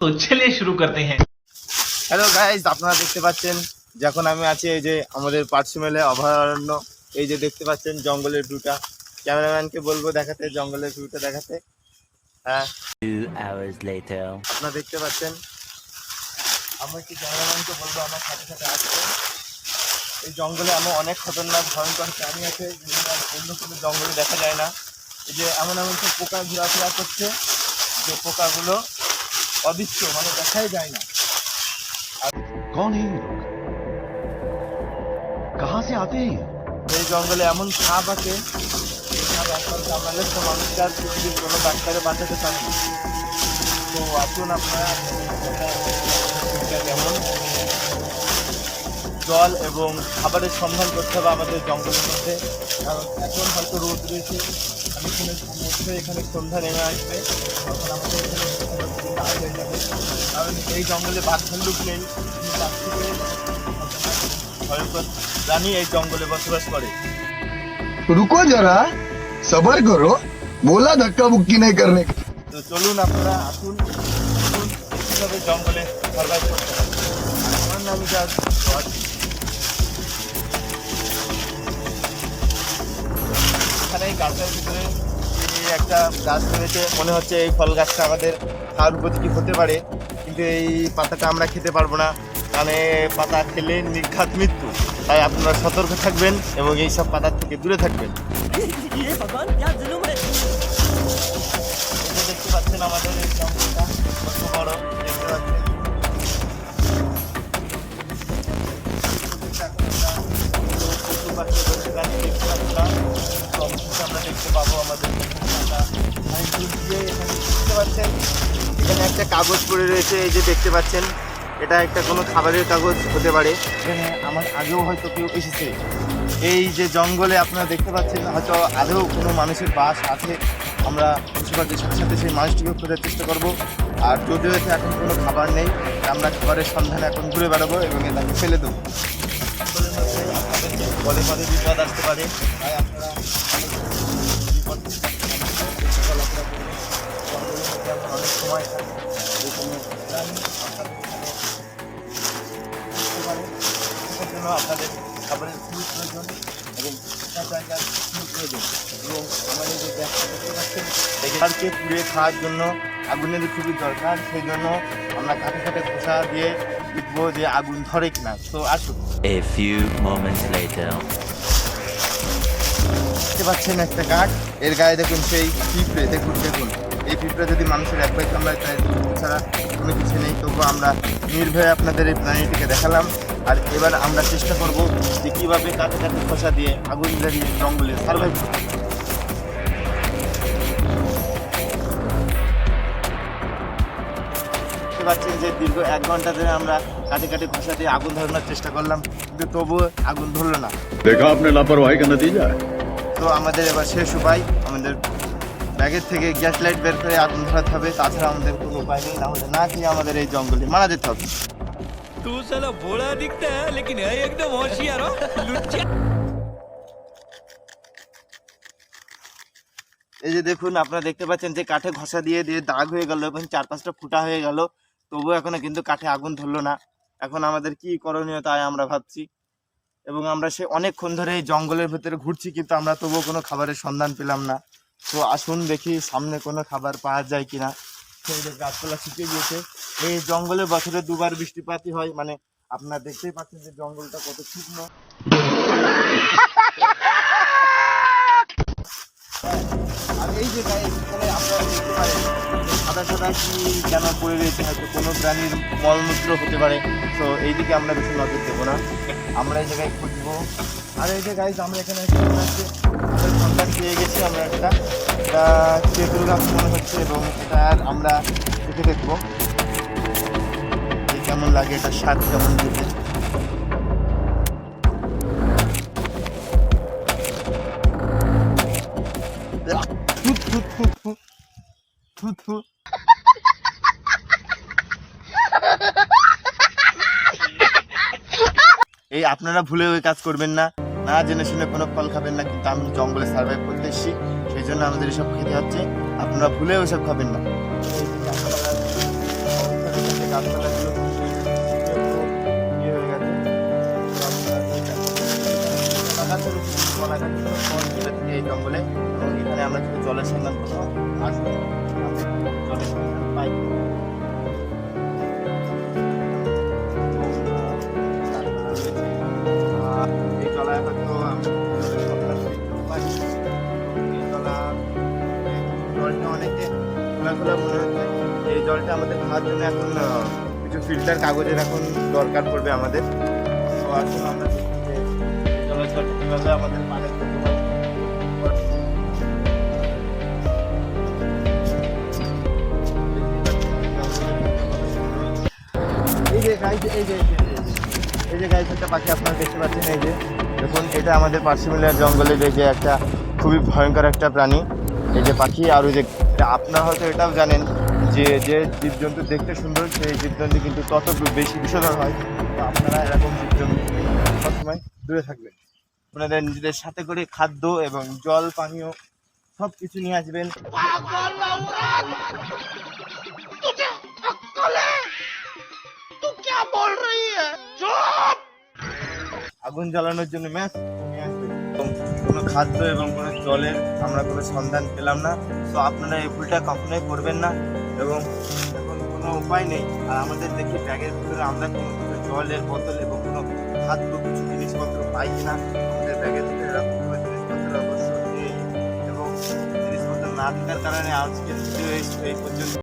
तो चलिए शुरू करते हैं। হ্যালো গাইজ, আপনারা দেখতে পাচ্ছেন যখন আমি আছি এই যে আমাদের পার্সিমেলে অভয়ারণ্য। এই যে দেখতে পাচ্ছেন জঙ্গলের ভিউটা। ক্যামেরাম্যানকে বলবো দেখাতে, জঙ্গলের ভিউটা দেখাতে। হ্যাঁ, 2 hours later. আপনারা দেখতে পাচ্ছেন। আমরা কি ক্যামেরাম্যানকে বলবো আমার সাথে সাথে আসতে। এই জঙ্গলে এমন অনেক খতরনাক ভয়ঙ্কর প্রাণী আছে যেগুলো অন্য কোনো জঙ্গলে দেখা যায় না। এই যে এমন এমন সব পোকা ঘোরাফেরা করছে, যে পোকাগুলো অদৃশ্য, মানে দেখাই যায় না। कौन है ये लोग? कहाँ से आते हैं? এই জঙ্গলে এমন সাপ আছে, এই সাপ একবার কামড়ালে তো মানুষকে আর পৃথিবীর কোনো ডাক্তারে বাঁচাতে পারে না। তো আসুন আপনারা কেমন জল এবং খাবারের সন্ধান করতে হবে আমাদের জঙ্গলের মধ্যে। কারণ এখন হয়তো রোদ রয়েছে, খানিক্ষণের মধ্যে এখানে সন্ধ্যা নেমে আসবে, তখন আমাদের এখানে রাত হয়ে যাবে। কারণ এই জঙ্গলে বাঘ ভাল্লুক নেই, তার থেকে ভয়ঙ্কর প্রাণী এই জঙ্গলে বসবাস করে। रुको जरा सबर करो, बोला धक्का मुक्की नहीं करने का। তো চলুন আপনারা আসুন, কীভাবে জঙ্গলে সার্ভাইভ করতে হবে। আমার নাম জাস্ট এখানে এই গাছের ভিতরে এই একটা গাছ রয়েছে, মনে হচ্ছে এই ফল গাছটা আমাদের খাওয়ার উপযোগী হতে পারে, কিন্তু এই পাতাটা আমরা খেতে পারবো না, মানে পাতা খেলে নির্ঘাত মৃত্যু। তাই আপনারা সতর্ক থাকবেন এবং এই সব পাতার থেকে দূরে থাকবেন। এই যে দেখতে পাচ্ছেন আমাদের এই জঙ্গলটা কত বড়, দেখতে পাচ্ছেন। আমরা দেখতে পাবো আমাদের দেখতে পাচ্ছেন এখানে একটা কাগজ পড়ে রয়েছে, এই যে দেখতে পাচ্ছেন এটা একটা কোনো খাবারের কাগজ হতে পারে। এখানে আমার আগেও হয়তো কেউ এসেছে। এই যে জঙ্গলে আপনারা দেখতে পাচ্ছেন হয়তো আদৌ কোনো মানুষের বাস আছে। আমরা পশুপাখির সাথে সাথে সেই মানুষটিকে খোঁজার চেষ্টা করব। আর যদিও এতে এখন কোনো খাবার নেই, আমরা খাবারের সন্ধানে এখন ঘুরে বেড়াবো এবং এটাকে ফেলে দেবো। জঙ্গলের মধ্যে আপনাদের পদে পদে বিপদ আসতে পারে, তাই আপনারা বিপদ চলাফেরা করবেন। জঙ্গলের মধ্যে এখন অনেক সময় থাকে, যে কোনো প্রাণী জন্য আপনাদের খাবারের খুবই প্রয়োজন এবং জায়গার খুবই প্রয়োজন। এবং আমাদের যে দেখতে পাচ্ছেন এগুলোকে পুড়িয়ে খাওয়ার জন্য আগুনের খুবই দরকার, সেই জন্য আমরা কাঠে কাঠে খোসা দিয়ে দেখবো যে আগুন ধরে কিনা। তো আসুন। A few moments later. দেখতে পাচ্ছেন একটা কাঠ, এর গায়ে দেখুন সেই পিঁপড়ে, দেখুন এই পিঁপড়ে যদি মানুষের এক পাই কামড়ায় তাই ছাড়া কোনো কিছু নেই। তবুও আমরা নির্ভয়ে আপনাদের এই প্রাণীটিকে দেখালাম। আর এবার আমরা চেষ্টা করব যে কীভাবে কাঠে কাঠে খোসা দিয়ে আগুন জ্বালিয়ে জঙ্গলে সার্ভাইভ করতে। দেখতে পাচ্ছেন যে দীর্ঘ 1 ঘন্টা ধরে আমরা কাঠে কাঠে খোসা দিয়ে আগুন ধরানোর চেষ্টা করলাম, কিন্তু তবুও আগুন ধরলো না। देखा आपने लापरवाही का नतीजा है। তো আমাদের এবার শেষ উপায়, আমাদের ব্যাগের থেকে গ্যাস লাইট বের করে আগুন ধরাতে হবে, তাছাড়া আমাদের কোনো উপায় নেই। নাহলে না খেয়ে আমাদের এই জঙ্গলে মারা যেতে হবে। तू साला भोला दिखता है लेकिन है एकदम होशियार हो लुच्चा। এই যে দেখুন আপনারা দেখতে পাচ্ছেন যে কাঠে ঘষা দিয়ে দিয়ে দাগ হয়ে গেল এবং 4-5টা ফুটা হয়ে গেল, তবুও এখনো কিন্তু কাঠে আগুন ধরলো না। এখন আমাদের কি করণীয় তাই আমরা ভাবছি, এবং আমরা সে অনেকক্ষণ ধরে এই জঙ্গলের ভেতরে ঘুরছি, কিন্তু আমরা তবুও কোনো খাবারের সন্ধান পেলাম না। তো আসুন দেখি সামনে কোনো খাবার পাওয়া যায় কিনা। সেই যে গাছপালা শুকিয়ে গিয়েছে, এই জঙ্গলে বছরে 2বার বৃষ্টিপাতই হয়, মানে আপনারা দেখতেই পাচ্ছেন যে জঙ্গলটা কত শুকনো। আর এই যে এখানে আপনারা দেখতে পারেন সাদা সাদা কি যেন পড়ে রয়েছে, হয়তো কোনো প্রাণীর মলমূত্র হতে পারে। তো এইদিকে আমরা বেশি নজর দেবো না, আমরা এই জায়গায় খুঁজবো। আর এই যে গাইজ আমরা এখানে আমাদের সন্ধান পেয়ে গেছি, আমরা একটা তেঁতুল গাছ মনে হচ্ছে, এবং এটা আমরা দেখে দেখবো কেমন লাগে, এটা স্বাদ কেমন দিতে। এই আপনারা ভুলে ওই কাজ করবেন না, না জেনে শুনে কোনো ফল খাবেন না। কিন্তু আমি জঙ্গলে সার্ভাইভ করতে এসেছি, সেই জন্য আমাদের এসব খেতে হচ্ছে। আপনারা ভুলে ওইসব খাবেন না। গাছপালাগুলো ইয়ে হয়ে গেছে। তো আপনারা লাগাতার কলা গাছগুলো ফল তুলে থাকে এই জঙ্গলে, এবং এখানে আমরা যদি জলের সন্ধান করবো আসবো, আমরা জলের সন্ধান পাই। এই জলায় হয়তো আমরা জলের সন্ধান দেখতেও পাই। এই জলটা অনেকে খোলাখোলা মনে হচ্ছে। এই জলটা আমাদের খাওয়ার জন্য এখন কিছু ফিল্টার কাগজের এখন দরকার পড়বে আমাদের। তো আসুন আমরা দেখি যে এই জলের জলটা কীভাবে আমাদের পানি করতে পারি। এই যে গাইজ, এই যে গাইজ একটা পাখি আপনারা দেখতে পাচ্ছেন। এই যে দেখুন, এটা আমাদের পার্সিমিলিয়ার জঙ্গলের এই যে একটা খুবই ভয়ঙ্কর একটা প্রাণী, এই যে পাখি। আর ওই যে আপনারা হয়তো এটাও জানেন যে যে জীবজন্তু দেখতে সুন্দর সেই জীবজন্তু কিন্তু তত বেশি বিষধর হয়। তো আপনারা এরকম জীবজন্তু থেকে সবসময় দূরে থাকবেন। আপনাদের নিজেদের সাথে করে খাদ্য এবং জল পানীয় সব কিছু নিয়ে আসবেন। আগুন জ্বালানোর জন্য ম্যাচ নিয়ে আসবেন। এবং কোনো খাদ্য এবং কোনো জলের আমরা কোনো সন্ধান পেলাম না। তো আপনারা এই ভুলটা কখনোই করবেন না। এবং এখন কোনো উপায় নেই, আর আমাদের দেখি ব্যাগের ভিতরে আমরা কোনো কিছু জলের বোতল এবং কোনো খাদ্য কিছু জিনিসপত্র পাই কিনা। আমাদের ব্যাগের ভিতরে এরকম কোনো জিনিসপত্র অবশ্যই নেই, এবং জিনিসপত্র না থাকার কারণে আজকের ভিডিও এই পর্যন্ত।